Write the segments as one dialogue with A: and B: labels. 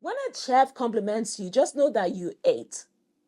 A: When a chef compliments you, just know that you ate.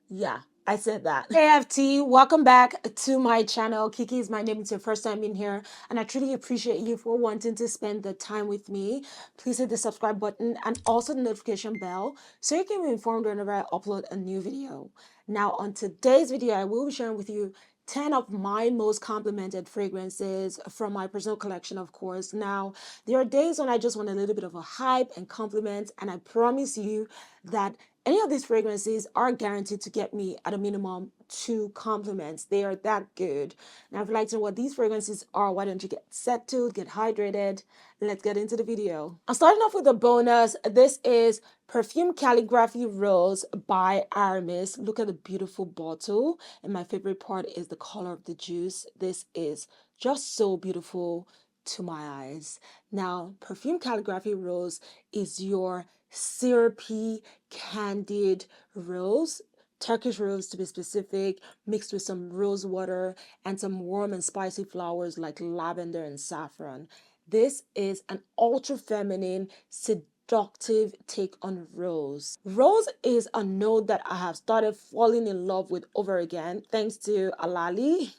A: Yeah, I said that. Hey FT, welcome back to my channel. Kiki is my name. It's your first time in here, and I truly appreciate you for wanting to spend the time with me. Please hit the subscribe button and also the notification bell so you can be informed whenever I upload a new video. Now, on today's video, I will be sharing with you 10 of my most complimented fragrances from my personal collection, of course. Now, there are days when I just want a little bit of a hype and compliment, and I promise you that any of these fragrances are guaranteed to get me at a minimum 2 compliments. They are that good. Now, if you'd like to know what these fragrances are, why don't you get settled, get hydrated? Let's get into the video. I'm starting off with a bonus. This is Perfume Calligraphy Rose by Aramis. Look at the beautiful bottle. And my favorite part is the color of the juice. This is just so beautiful to my eyes. Now, Perfume Calligraphy Rose is your syrupy, candied rose, Turkish rose to be specific, mixed with some rose water and some warm and spicy flowers like lavender and saffron. This is an ultra feminine, seductive take on rose. Rose is a note that I have started falling in love with over again thanks to Alali.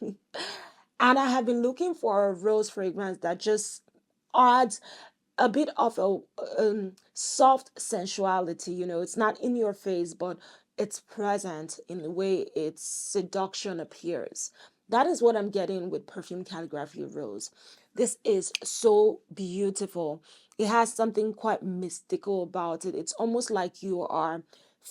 A: And I have been looking for a rose fragrance that just adds a bit of a soft sensuality. You know, it's not in your face, but it's present in the way its seduction appears. That is what I'm getting with Perfume Calligraphy Rose. This is so beautiful. It has something quite mystical about it. It's almost like you are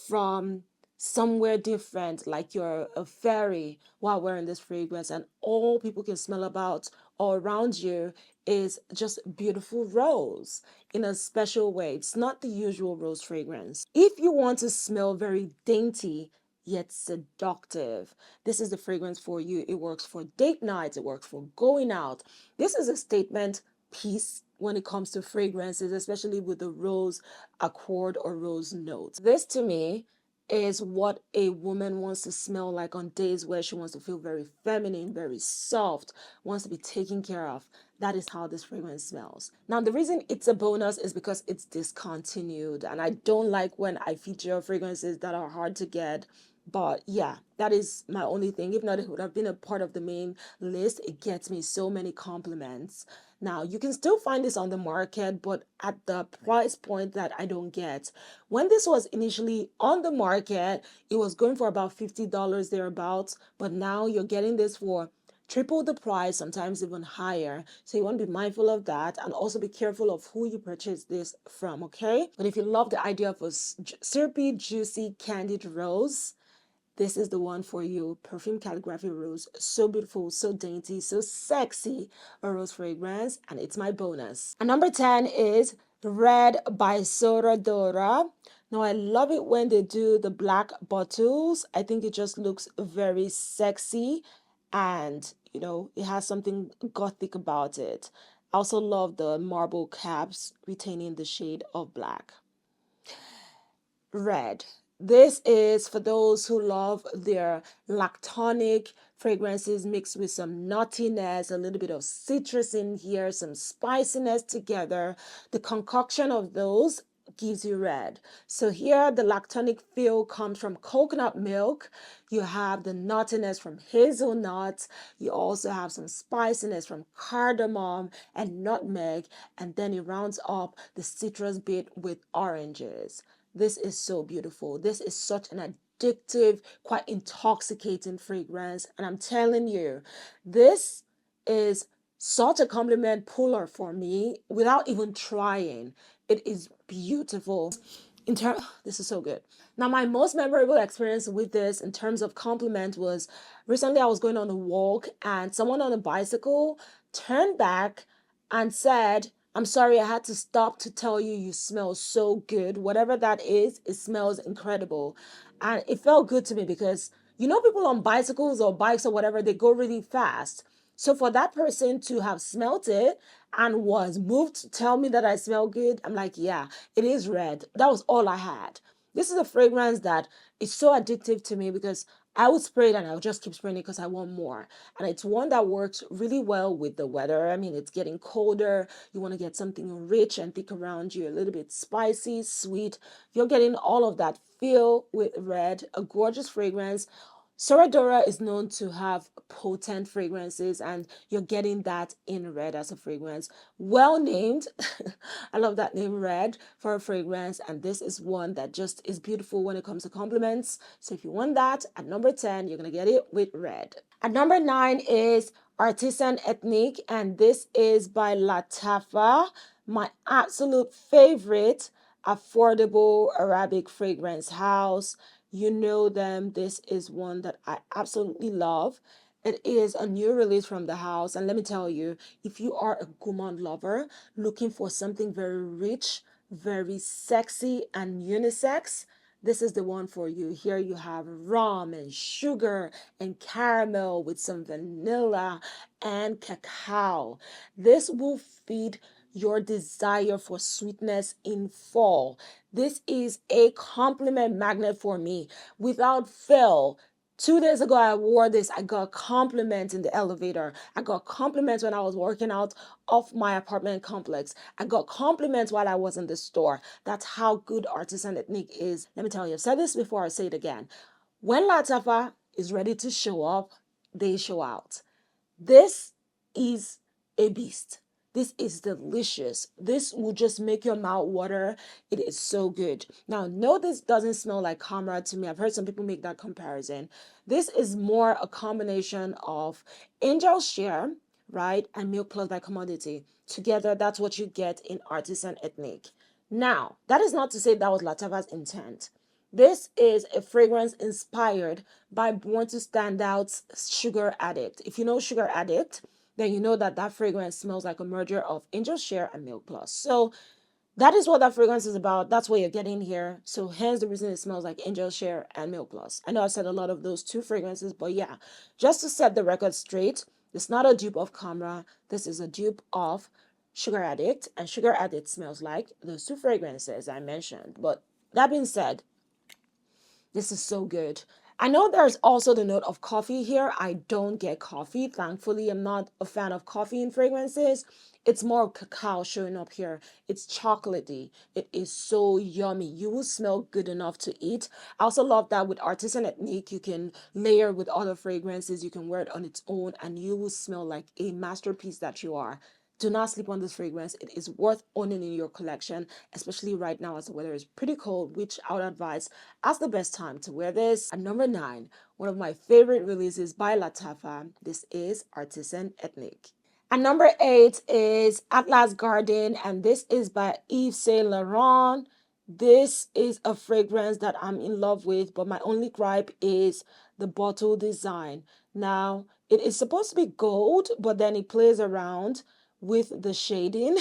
A: from somewhere different, like you're a fairy while wearing this fragrance, and all people can smell about all around you is just beautiful rose in a special way. It's not the usual rose fragrance. If you want to smell very dainty yet seductive, this is the fragrance for you. It works for date nights, it works for going out. This is a statement piece when it comes to fragrances, especially with the rose accord or rose notes. This to me is what a woman wants to smell like on days where she wants to feel very feminine, very soft, wants to be taken care of. That is how this fragrance smells. Now, the reason it's a bonus is because it's discontinued, and I don't like when I feature fragrances that are hard to get. But yeah, that is my only thing. If not, it would have been a part of the main list. It gets me so many compliments. Now, you can still find this on the market, but at the price point that I don't get. When this was initially on the market, it was going for about $50 thereabouts, but now you're getting this for triple the price, sometimes even higher. So you want to be mindful of that and also be careful of who you purchase this from, okay? But if you love the idea of a syrupy, juicy, candied rose, this is the one for you. Perfume Calligraphy Rose. So beautiful, so dainty, so sexy. A rose fragrance, and it's my bonus. And number 10 is Red by Sora Dora. Now, I love it when they do the black bottles. I think it just looks very sexy, and you know, it has something gothic about it. I also love the marble caps retaining the shade of black. Red. This is for those who love their lactonic fragrances mixed with some nuttiness, a little bit of citrus in here, some spiciness together. The concoction of those gives you red. So here the lactonic feel comes from coconut milk. You have the nuttiness from hazelnuts. You also have some spiciness from cardamom and nutmeg, and then it rounds up the citrus bit with oranges. This is so beautiful. This is such an addictive, quite intoxicating fragrance. And I'm telling you, this is such a compliment puller for me without even trying. It is beautiful. This is so good. Now, my most memorable experience with this in terms of compliment was recently I was going on a walk and someone on a bicycle turned back and said, "I'm sorry, I had to stop to tell you you smell so good." Whatever that is, it smells incredible. And it felt good to me because, you know, people on bicycles or bikes or whatever, they go really fast. So for that person to have smelt it and was moved to tell me that I smell good, I'm like, yeah, it is red. That was all I had. This is a fragrance that is so addictive to me because I would spray it and I'll just keep spraying it because I want more. And it's one that works really well with the weather. I mean, it's getting colder. You want to get something rich and thick around you, a little bit spicy, sweet. You're getting all of that feel with red, a gorgeous fragrance. Sora Dora is known to have potent fragrances, and you're getting that in red as a fragrance. Well named. I love that name, Red, for a fragrance. And this is one that just is beautiful when it comes to compliments. So if you want that, at number 10, you're going to get it with red. At number 9 is Artisan Ethnique, and this is by Lattafa, my absolute favorite affordable Arabic fragrance house. You know them. This is one that I absolutely love. It is a new release from the house. And let me tell you, if you are a gourmand lover looking for something very rich, very sexy, and unisex, this is the one for you. Here you have rum and sugar and caramel with some vanilla and cacao. This will feed your desire for sweetness in fall. This is a compliment magnet for me. Without fail, 2 days ago, I wore this. I got compliments in the elevator. I got compliments when I was working out of my apartment complex. I got compliments while I was in the store. That's how good Artisan Ethnique is. Let me tell you, I've said this before, I'll say it again. When Lattafa is ready to show up, they show out. This is a beast. This is delicious. This will just make your mouth water. It is so good. Now, no, this doesn't smell like Comrade to me. I've heard some people make that comparison. This is more a combination of Angel Share, right, and Milk Plus by Commodity. Together, that's what you get in Artisan Ethnique. Now, that is not to say that was Lattafa's intent. This is a fragrance inspired by Born to Stand Out's Sugar Addict. If you know Sugar Addict, then you know that that fragrance smells like a merger of Angel Share and Milk Plus. So that is what that fragrance is about. That's what you're getting here. So hence the reason it smells like Angel Share and Milk Plus. I know I said a lot of those two fragrances, but yeah, just to set the record straight, it's not a dupe of Camera. This is a dupe of Sugar Addict, and Sugar Addict smells like those two fragrances I mentioned. But that being said, this is so good. I know there's also the note of coffee here. I don't get coffee. Thankfully, I'm not a fan of coffee in fragrances. It's more cacao showing up here. It's chocolatey. It is so yummy. You will smell good enough to eat. I also love that with Artisan Ethnique, you can layer with other fragrances. You can wear it on its own and you will smell like a masterpiece that you are. Do not sleep on this fragrance. It is worth owning in your collection, especially right now as the weather is pretty cold, which I would advise as the best time to wear this. At number 9, one of my favorite releases by Lattafa. This is Artisan Ethnique. And number 8 is Atlas Garden, and this is by Yves Saint Laurent. This is a fragrance that I'm in love with, but my only gripe is the bottle design. Now, it is supposed to be gold, but then it plays around with the shading.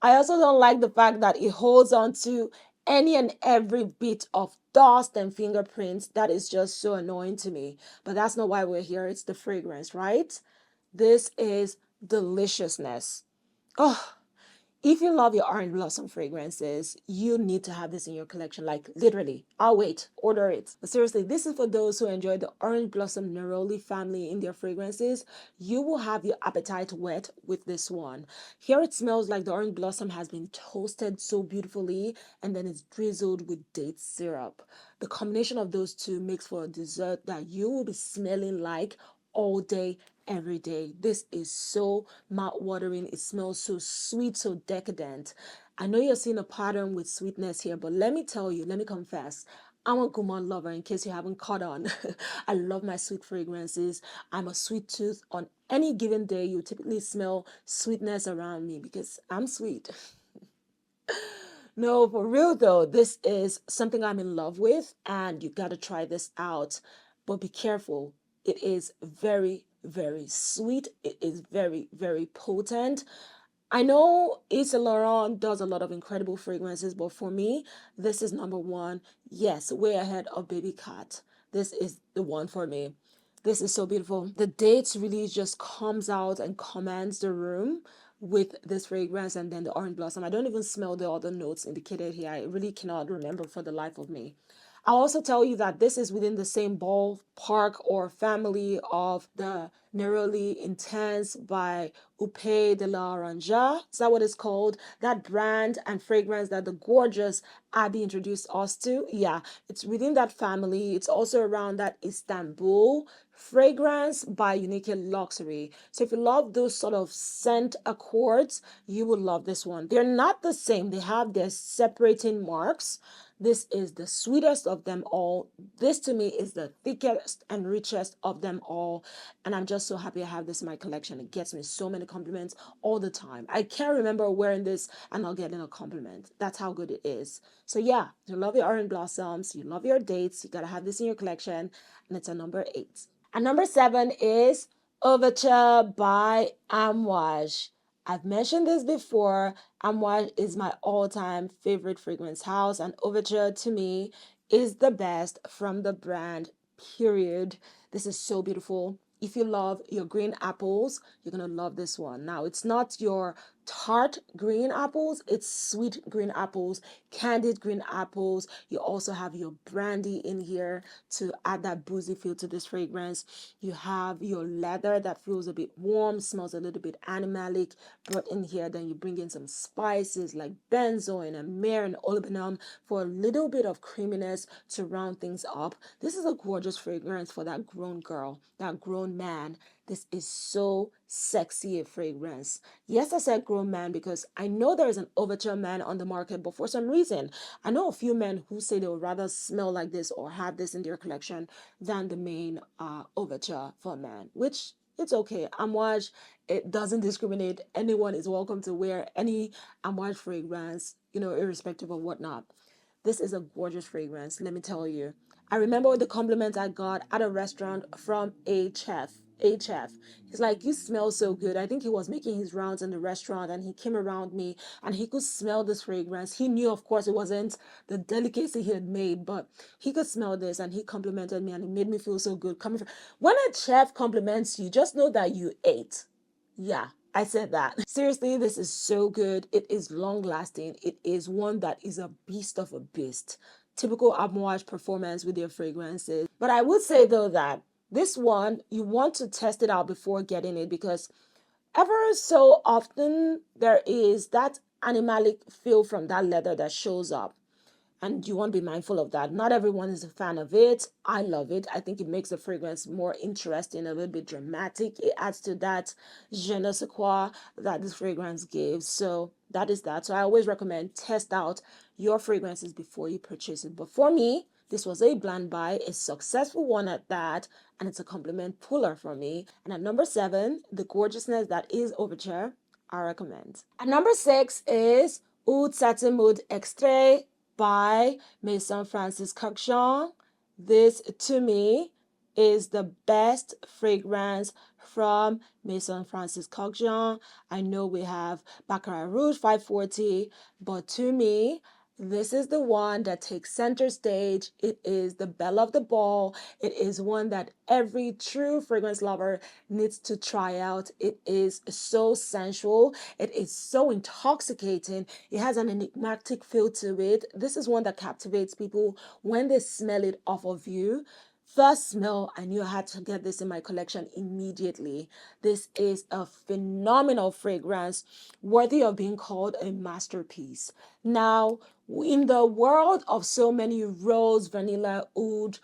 A: I also don't like the fact that it holds on to any and every bit of dust and fingerprints. That is just so annoying to me. But that's not why we're here. It's the fragrance, right? This is deliciousness. Oh, if you love your orange blossom fragrances, you need to have this in your collection. Like literally, I'll wait, order it. But seriously, this is for those who enjoy the orange blossom neroli family in their fragrances. You will have your appetite whet with this one. Here it smells like the orange blossom has been toasted so beautifully and then it's drizzled with date syrup. The combination of those two makes for a dessert that you will be smelling like all day, every day. This is so mouth-watering. It smells so sweet, so decadent. I know you're seeing a pattern with sweetness here, but let me tell you, let me confess, I'm a gourmand lover in case you haven't caught on. I love my sweet fragrances. I'm a sweet tooth. On any given day, you typically smell sweetness around me because I'm sweet. No, for real though, this is something I'm in love with, and you gotta try this out. But be careful. It is very, very sweet. It is very, very potent. I know Yves Saint Laurent does a lot of incredible fragrances, but for me, this is number one. Yes, way ahead of Baby Cat. This is the one for me. This is so beautiful. The dates really just comes out and commands the room with this fragrance and then the orange blossom. I don't even smell the other notes indicated here. I really cannot remember for the life of me. I'll also tell you that this is within the same ballpark or family of the Neroli Intense by Upe de la Oranja. Is that what it's called? That brand and fragrance that the gorgeous Abby introduced us to. Yeah, it's within that family. It's also around that Istanbul fragrance by Unique Luxury. So if you love those sort of scent accords, you will love this one. They're not the same. They have their separating marks. This is the sweetest of them all. This to me is the thickest and richest of them all. And I'm just so happy I have this in my collection. It gets me so many compliments all the time. I can't remember wearing this and not getting a compliment. That's how good it is. So yeah, you love your orange blossoms, you love your dates, you gotta have this in your collection. And it's a number 8. And number 7 is Overture by Amouage. I've mentioned this before. Amouage is my all-time favorite fragrance house, and Overture to me is the best from the brand, period. This is so beautiful. If you love your green apples, you're going to love this one. Now, it's not your tart green apples, it's sweet green apples, candied green apples. You also have your brandy in here to add that boozy feel to this fragrance. You have your leather that feels a bit warm, smells a little bit animalic, brought in here. Then you bring in some spices like benzoin and myrrh and olibanum for a little bit of creaminess to round things up. This is a gorgeous fragrance for that grown girl, that grown man. This is so sexy a fragrance. Yes, I said grown man because I know there is an Overture man on the market, but for some reason, I know a few men who say they would rather smell like this or have this in their collection than the main Overture for a man, which it's okay. Amouage, it doesn't discriminate. Anyone is welcome to wear any Amouage fragrance, irrespective of whatnot. This is a gorgeous fragrance, let me tell you. I remember the compliment I got at a restaurant from a chef. He's like, you smell so good. I think he was making his rounds in the restaurant and he came around me and he could smell this fragrance. He knew, of course, it wasn't the delicacy he had made, but he could smell this and he complimented me and it made me feel so good. When a chef compliments you, just know that you ate. Yeah, I said that. Seriously, this is so good. It is long lasting. It is one that is a beast of a beast. Typical Amouage performance with their fragrances. But I would say though that this one, you want to test it out before getting it because ever so often there is that animalic feel from that leather that shows up. And you want to be mindful of that. Not everyone is a fan of it. I love it. I think it makes the fragrance more interesting, a little bit dramatic. It adds to that je ne sais quoi that this fragrance gives. So that is that. So I always recommend test out your fragrances before you purchase it. But for me, this was a blind buy, a successful one at that, and it's a compliment puller for me. And at number 7, the gorgeousness that is Overture, I recommend. At number 6 is Oud Satin Mood Extrait by Maison Francis Kurkdijan. This, to me, is the best fragrance from Maison Francis Kurkdijan. I know we have Baccarat Rouge 540, but to me, this is the one that takes center stage. It is the belle of the ball. It is one that every true fragrance lover needs to try out. It is so sensual. It is so intoxicating. It has an enigmatic feel to it. This is one that captivates people when they smell it off of you. First smell, I knew I had to get this in my collection immediately. This is a phenomenal fragrance worthy of being called a masterpiece. Now, in the world of so many rose, vanilla, oud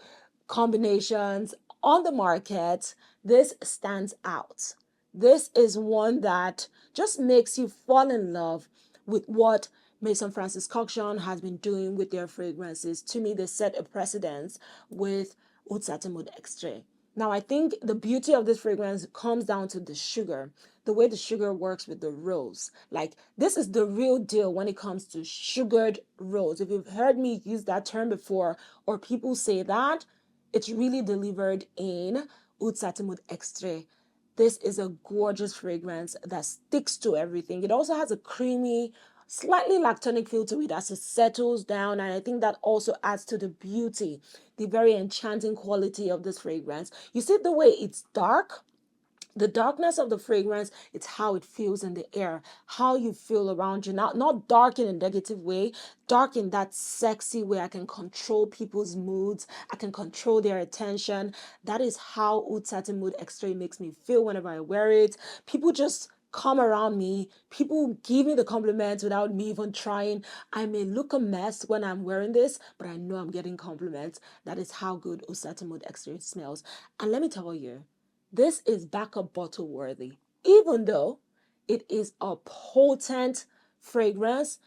A: combinations on the market, this stands out. This is one that just makes you fall in love with what Maison Francis Kurkdijan has been doing with their fragrances. To me, they set a precedence with Oud Satin Mood Extrait. Now, I think the beauty of this fragrance comes down to the sugar, the way the sugar works with the rose. Like, this is the real deal when it comes to sugared rose. If you've heard me use that term before, or people say that, it's really delivered in Oud Satin Mood Extrait. This is a gorgeous fragrance that sticks to everything. It also has a creamy, slightly lactonic feel to it as it settles down, and I think that also adds to the beauty, the very enchanting quality of this fragrance. You see the way it's dark? The darkness of the fragrance, it's how it feels in the air, how you feel around you. Not dark in a negative way, dark in that sexy way. I can control people's moods. I can control their attention. That is how Oud Satin Mood Extrait makes me feel whenever I wear it. People just come around me. People give me the compliments without me even trying. I may look a mess when I'm wearing this, but I know I'm getting compliments. That is how good Oud Satin Mood Extrait smells. And let me tell you, this is backup bottle worthy, even though it is a potent fragrance.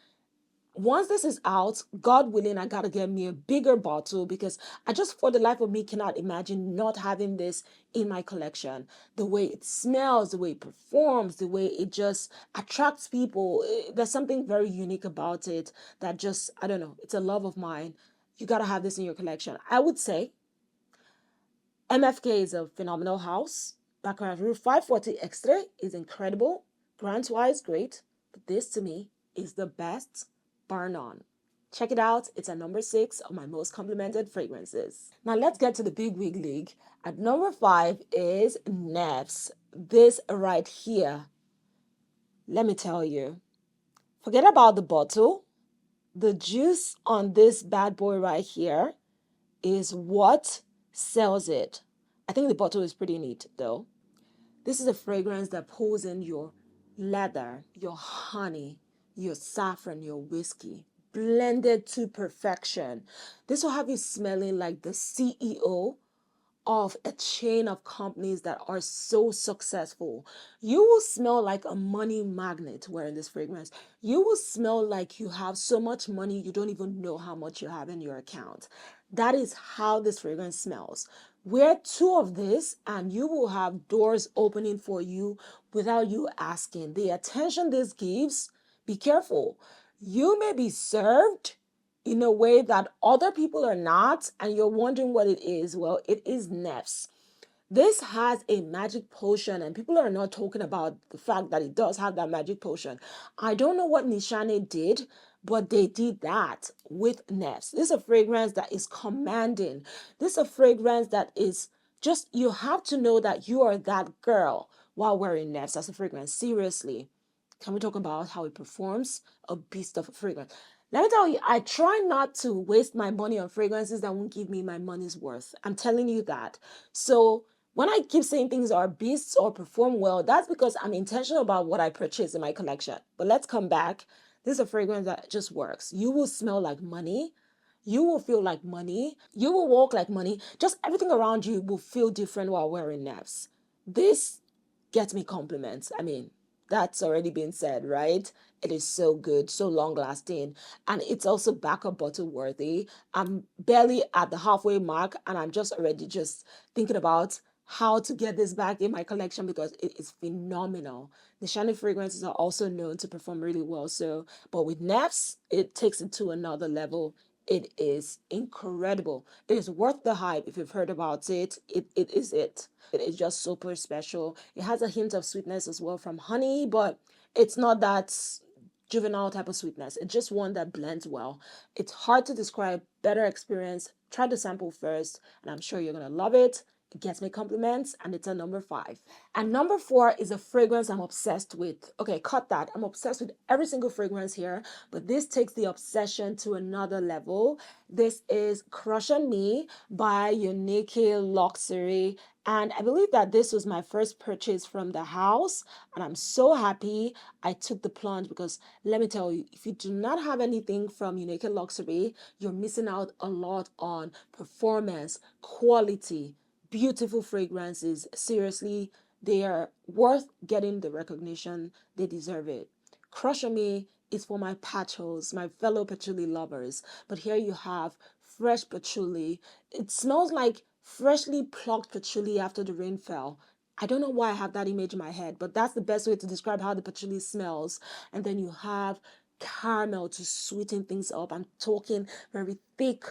A: Once this is out, God willing, I gotta get me a bigger bottle because I just, for the life of me, cannot imagine not having this in my collection. The way it smells, the way it performs, the way it just attracts people. There's something very unique about it that just, I don't know, it's a love of mine. You gotta have this in your collection. I would say MFK is a phenomenal house. Baccarat Rouge 540 Extrait is incredible. Grant-wise, great. But this, to me, is the best, bar none. Check it out. It's at number 6 of my most complimented fragrances. Now, let's get to the big wig league. At number 5 is Nefs. This right here, let me tell you, forget about the bottle. The juice on this bad boy right here is what sells it. I think the bottle is pretty neat though. This is a fragrance that pulls in your leather, your honey, your saffron, your whiskey, blended to perfection. This will have you smelling like the CEO of a chain of companies that are so successful. You will smell like a money magnet wearing this fragrance. You will smell like you have so much money you don't even know how much you have in your account. That is how this fragrance smells. Wear 2 of this and you will have doors opening for you without you asking. The attention this gives, be careful. You may be served in a way that other people are not, and you're wondering what it is. Well, it is Nefs. This has a magic potion, and people are not talking about the fact that it does have that magic potion. I don't know what Nishane did, but they did that with Nefs. This is a fragrance that is commanding. This is a fragrance that is just, you have to know that you are that girl while wearing Nefs as a fragrance. Seriously. Can we talk about how it performs? A beast of a fragrance. Let me tell you, I try not to waste my money on fragrances that won't give me my money's worth. I'm telling you that. So when I keep saying things are beasts or perform well, that's because I'm intentional about what I purchase in my collection. But let's come back. This is a fragrance that just works. You will smell like money. You will feel like money. You will walk like money. Just everything around you will feel different while wearing Nefs. This gets me compliments. I mean, that's already been said, right? It is so good, so long lasting, and it's also backup bottle worthy. I'm barely at the halfway mark, and I'm just already just thinking about how to get this back in my collection because it is phenomenal. The Nishane fragrances are also known to perform really well. So, but with Nefs, it takes it to another level. It is incredible. It is worth the hype if you've heard about it. It is it. It is just super special. It has a hint of sweetness as well from honey, but it's not that juvenile type of sweetness. It's just one that blends well. It's hard to describe. Better experience. Try the sample first, and I'm sure you're gonna love it. It gets me compliments, and it's a number 5. And number 4 is a fragrance I'm obsessed with. Okay, cut that. I'm obsessed with every single fragrance here, but this takes the obsession to another level. This is Crush on Me by Unique Luxury. And I believe that this was my first purchase from the house, and I'm so happy I took the plunge because let me tell you, if you do not have anything from Unique Luxury, you're missing out a lot on performance, quality, beautiful fragrances. Seriously, they are worth getting the recognition. They deserve it. Crush on Me is for my patchos, my fellow patchouli lovers. But here you have fresh patchouli. It smells like freshly plucked patchouli after the rain fell. I don't know why I have that image in my head, but that's the best way to describe how the patchouli smells. And then you have caramel to sweeten things up. I'm talking very thick,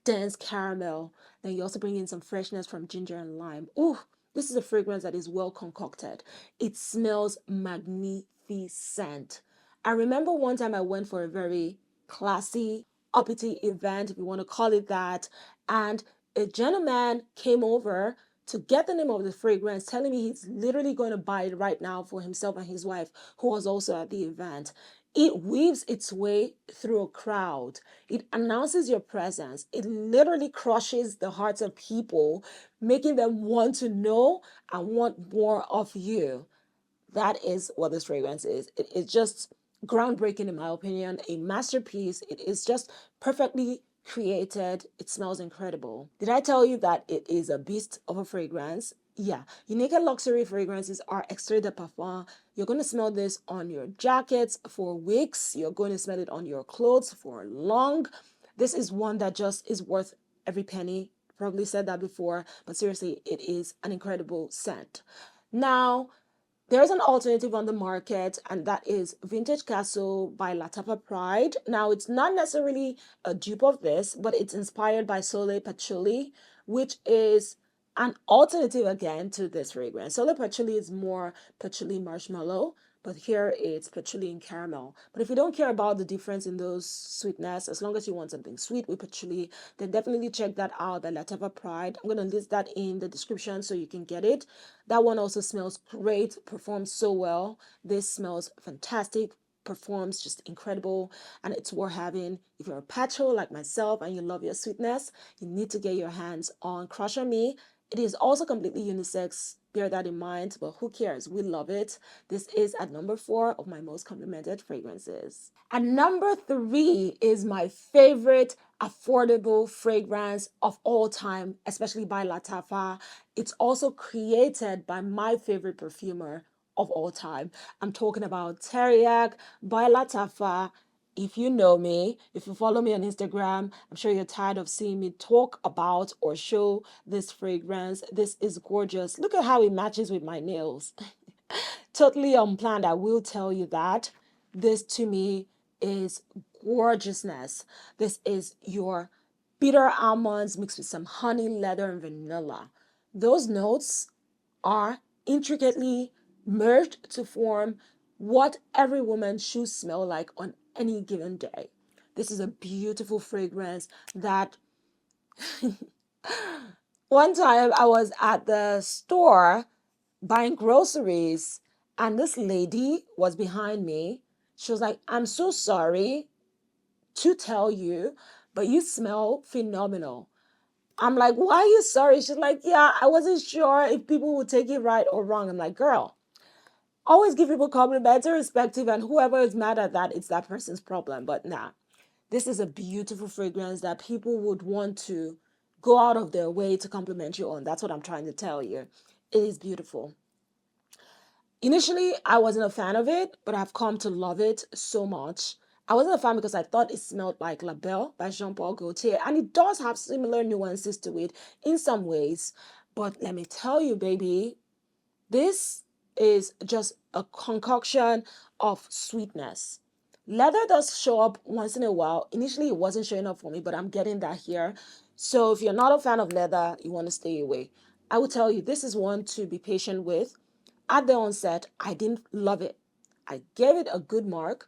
A: dense caramel. Then you also bring in some freshness from ginger and lime. Ooh, this is a fragrance that is well concocted. It smells magnificent. I remember one time I went for a very classy, uppity event, if you want to call it that, and a gentleman came over to get the name of the fragrance, telling me he's literally going to buy it right now for himself and his wife, who was also at the event. It weaves its way through a crowd. It announces your presence. It literally crushes the hearts of people, making them want to know and want more of you. That is what this fragrance is. It is just groundbreaking, in my opinion, a masterpiece. It is just perfectly created. It smells incredible. Did I tell you that it is a beast of a fragrance? Yeah, unique and luxury fragrances are Extrait de Parfum. You're going to smell this on your jackets for weeks. You're going to smell it on your clothes for long. This is one that just is worth every penny. Probably said that before, but seriously, it is an incredible scent. Now, there's an alternative on the market, and that is Vintage Castle by Lattafa Pride. Now, it's not necessarily a dupe of this, but it's inspired by Sole Patchouli, which is an alternative again to this fragrance. Sole Patchouli is more patchouli marshmallow, but here it's patchouli and caramel. But if you don't care about the difference in those sweetness, as long as you want something sweet with patchouli, then definitely check that out, the Lattafa Pride. I'm going to list that in the description so you can get it. That one also smells great, performs so well. This smells fantastic, performs just incredible, and it's worth having. If you're a patcho like myself and you love your sweetness, you need to get your hands on Crush on Me. It is also completely unisex. Bear that in mind, but who cares? We love it. This is at number 4 of my most complimented fragrances. At number 3 is my favorite affordable fragrance of all time, especially by Lattafa. It's also created by my favorite perfumer of all time. I'm talking about Teriaq by Lattafa. If you know me, if you follow me on Instagram, I'm sure you're tired of seeing me talk about or show this fragrance. This is gorgeous. Look at how it matches with my nails. Totally unplanned, I will tell you that. This to me is gorgeousness. This is your bitter almonds mixed with some honey, leather, and vanilla. Those notes are intricately merged to form what every woman should smell like on any given day. This is a beautiful fragrance that one time I was at the store buying groceries, and this lady was behind me. She was like, "I'm so sorry to tell you, but you smell phenomenal." I'm like, "Why are you sorry?" She's like, "Yeah, I wasn't sure if people would take it right or wrong." I'm like, "Girl, always give people compliments irrespective, and whoever is mad at that, it's that person's problem." But nah, this is a beautiful fragrance that people would want to go out of their way to compliment you on. That's what I'm trying to tell you. It is beautiful. Initially, I wasn't a fan of it, but I've come to love it so much. I wasn't a fan because I thought it smelled like La Belle by Jean-Paul Gaultier, and it does have similar nuances to it in some ways. But let me tell you, baby, this is just a concoction of sweetness. Leather does show up once in a while. Initially, it wasn't showing up for me, but I'm getting that here. So if you're not a fan of leather, you want to stay away. I will tell you, this is one to be patient with. At the onset, I didn't love it. I gave it a good mark,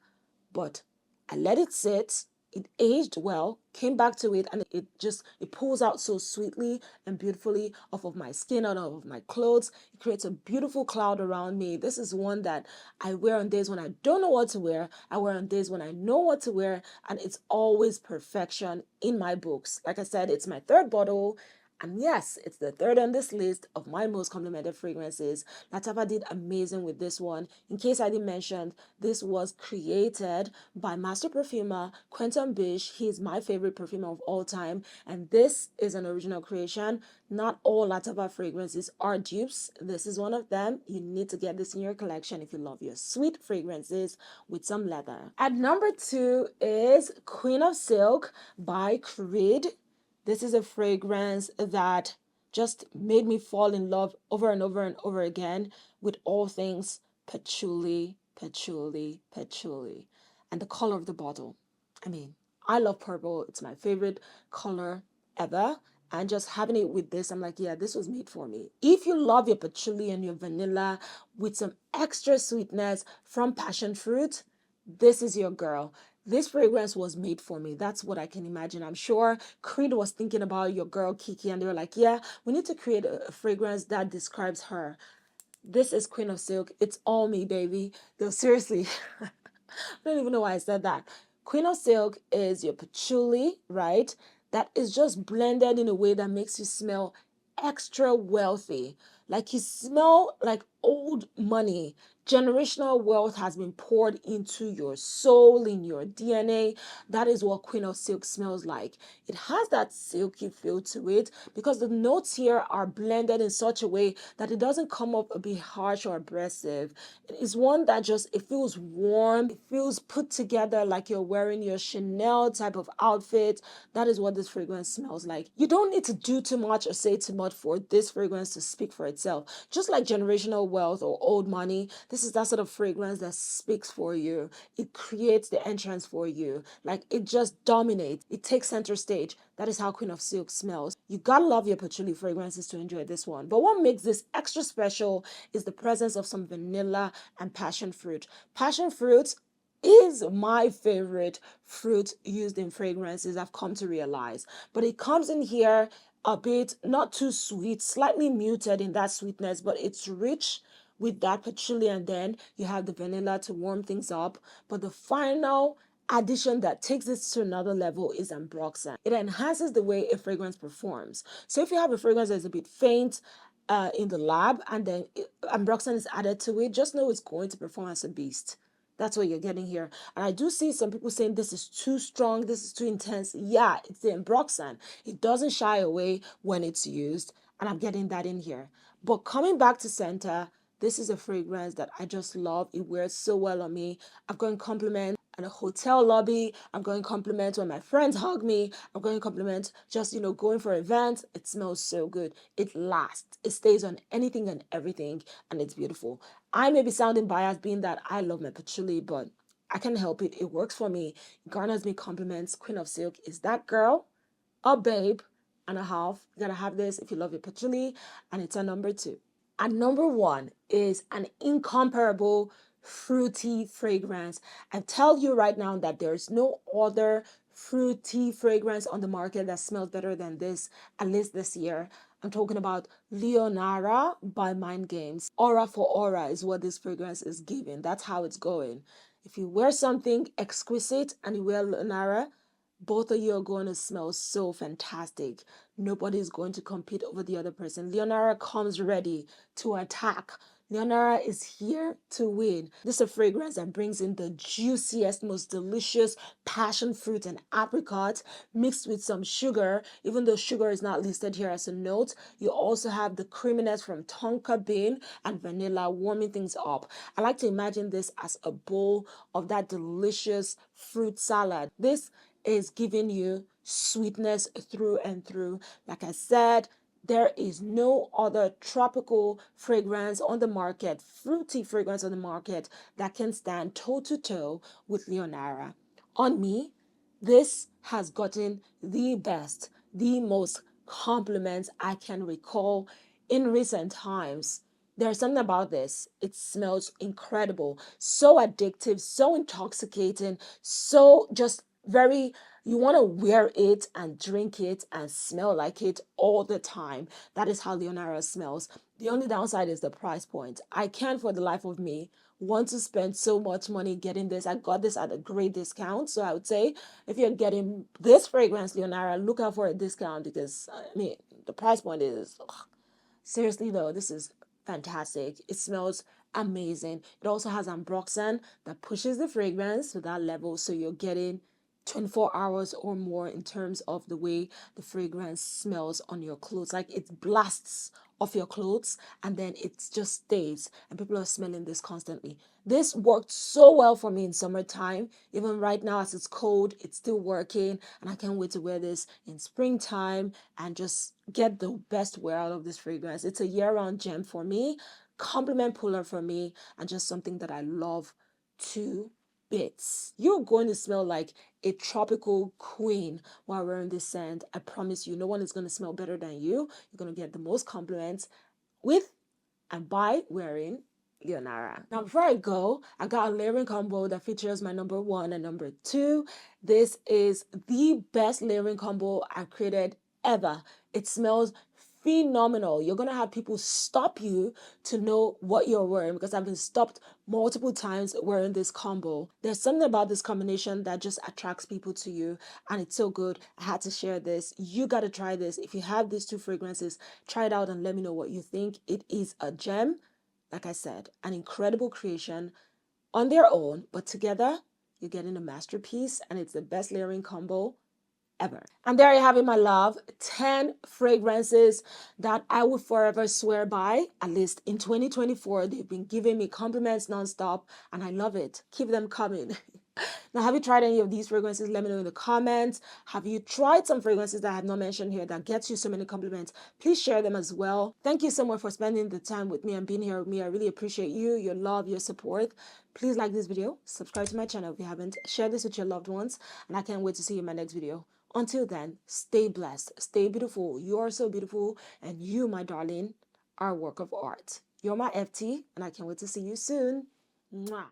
A: but I let it sit. It aged well, came back to it, and it pulls out so sweetly and beautifully off of my skin and off of my clothes. It creates a beautiful cloud around me. This is one that I wear on days when I don't know what to wear. I wear on days when I know what to wear, and it's always perfection in my books. Like I said, it's my 3rd bottle. And yes, it's the 3rd on this list of my most complimented fragrances. Lattafa did amazing with this one. In case I didn't mention, this was created by master perfumer Quentin Bish. He is my favorite perfumer of all time. And this is an original creation. Not all Lattafa fragrances are dupes. This is one of them. You need to get this in your collection if you love your sweet fragrances with some leather. At number 2 is Queen of Silk by Creed. This is a fragrance that just made me fall in love over and over and over again with all things patchouli, patchouli, patchouli. And the color of the bottle. I mean, I love purple. It's my favorite color ever. And just having it with this, I'm like, yeah, this was made for me. If you love your patchouli and your vanilla with some extra sweetness from passion fruit, this is your girl. This fragrance was made for me. That's what I can imagine. I'm sure Creed was thinking about your girl Kiki, and they were like, yeah, we need to create a fragrance that describes her. This is Queen of Silk. It's all me, baby. Though seriously, I don't even know why I said that. Queen of Silk is your patchouli, right? That is just blended in a way that makes you smell extra wealthy. Like you smell like old money. Generational wealth has been poured into your soul, in your DNA. That is what Queen of Silk smells like. It has that silky feel to it because the notes here are blended in such a way that it doesn't come up a bit harsh or aggressive. It is one that just, it feels warm. It feels put together like you're wearing your Chanel type of outfit. That is what this fragrance smells like. You don't need to do too much or say too much for this fragrance to speak for itself. Just like generational wealth or old money, this is that sort of fragrance that speaks for you. It creates the entrance for you. Like it just dominates. It takes center stage. That is how Queen of Silk smells. You gotta love your patchouli fragrances to enjoy this one. But what makes this extra special is the presence of some vanilla and passion fruit. Passion fruit is my favorite fruit used in fragrances, I've come to realize. But it comes in here a bit not too sweet, slightly muted in that sweetness, but it's rich with that patchouli, and then you have the vanilla to warm things up. But the final addition that takes it to another level is ambroxan. It enhances the way a fragrance performs. So if you have a fragrance that's a bit faint in the lab, and then ambroxan is added to it, just know it's going to perform as a beast. That's what you're getting here. And I do see some people saying this is too strong, this is too intense. Yeah, it's the ambroxan. It doesn't shy away when it's used, and I'm getting that in here. But coming back to center, this is a fragrance that I just love. It wears so well on me. I've gotten compliments in a hotel lobby. I'm going compliment when my friends hug me. I'm going compliment just, going for events. It smells so good. It lasts. It stays on anything and everything, and it's beautiful. I may be sounding biased being that I love my patchouli, but I can't help it. It works for me. It garners me compliments. Queen of Silk is that girl, a babe and a half. You gotta have this if you love your patchouli, and it's a number 2. And number 1 is an incomparable fruity fragrance. I tell you right now that there's no other fruity fragrance on the market that smells better than this, at least this year. I'm talking about Leonara by Mind Games. Aura for aura is what this fragrance is giving. That's how it's going. If you wear something exquisite and you wear Leonara, both of you are going to smell so fantastic. Nobody is going to compete over the other person. Lionora comes ready to attack. Lionora is here to win. This is a fragrance that brings in the juiciest, most delicious passion fruit and apricot mixed with some sugar. Even though sugar is not listed here as a note, you also have the creaminess from tonka bean and vanilla warming things up. I like to imagine this as a bowl of that delicious fruit salad. This is giving you sweetness through and through. Like I said, there is no other tropical fragrance on the market, fruity fragrance on the market that can stand toe to toe with Leonara. On me, this has gotten the best, the most compliments I can recall in recent times. There's something about this. It smells incredible, so addictive, so intoxicating, so just very, you want to wear it and drink it and smell like it all the time. That is how Leonara smells. The only downside is the price point. I can't for the life of me want to spend so much money getting this. I got this at a great discount. So I would say if you're getting this fragrance, Leonara, look out for a discount because, I mean, the price point is, ugh. Seriously though, this is fantastic. It smells amazing. It also has ambroxan that pushes the fragrance to that level. So you're getting 24 hours or more in terms of the way the fragrance smells on your clothes. Like it blasts off your clothes and then it just stays, and people are smelling this constantly. This worked so well for me in summertime. Even right now as it's cold, it's still working, and I can't wait to wear this in springtime and just get the best wear out of this fragrance. It's a year-round gem for me, compliment puller for me, and just something that I love to bits. You're going to smell like a tropical queen while wearing this scent. I promise you, no one is going to smell better than you. You're going to get the most compliments with and by wearing Leonara. Now, before I go, I got a layering combo that features my number 1 and number 2. This is the best layering combo I've created ever. It smells phenomenal. You're gonna have people stop you to know what you're wearing, because I've been stopped multiple times wearing this combo. There's something about this combination that just attracts people to you, and it's so good. I had to share this. You got to try this. If you have these 2 fragrances, try it out and let me know what you think. It is a gem. Like I said, an incredible creation on their own, but together you're getting a masterpiece, and it's the best layering combo ever. And there you have it, my love. 10 fragrances that I will forever swear by, at least in 2024. They've been giving me compliments nonstop, and I love it. Keep them coming. Now, have you tried any of these fragrances? Let me know in the comments. Have you tried some fragrances that I have not mentioned here that gets you so many compliments? Please share them as well. Thank you so much for spending the time with me and being here with me. I really appreciate you, your love, your support. Please like this video, subscribe to my channel if you haven't, share this with your loved ones, and I can't wait to see you in my next video. Until then, stay blessed, stay beautiful. You are so beautiful, and you, my darling, are a work of art. You're my FT, and I can't wait to see you soon. Mwah.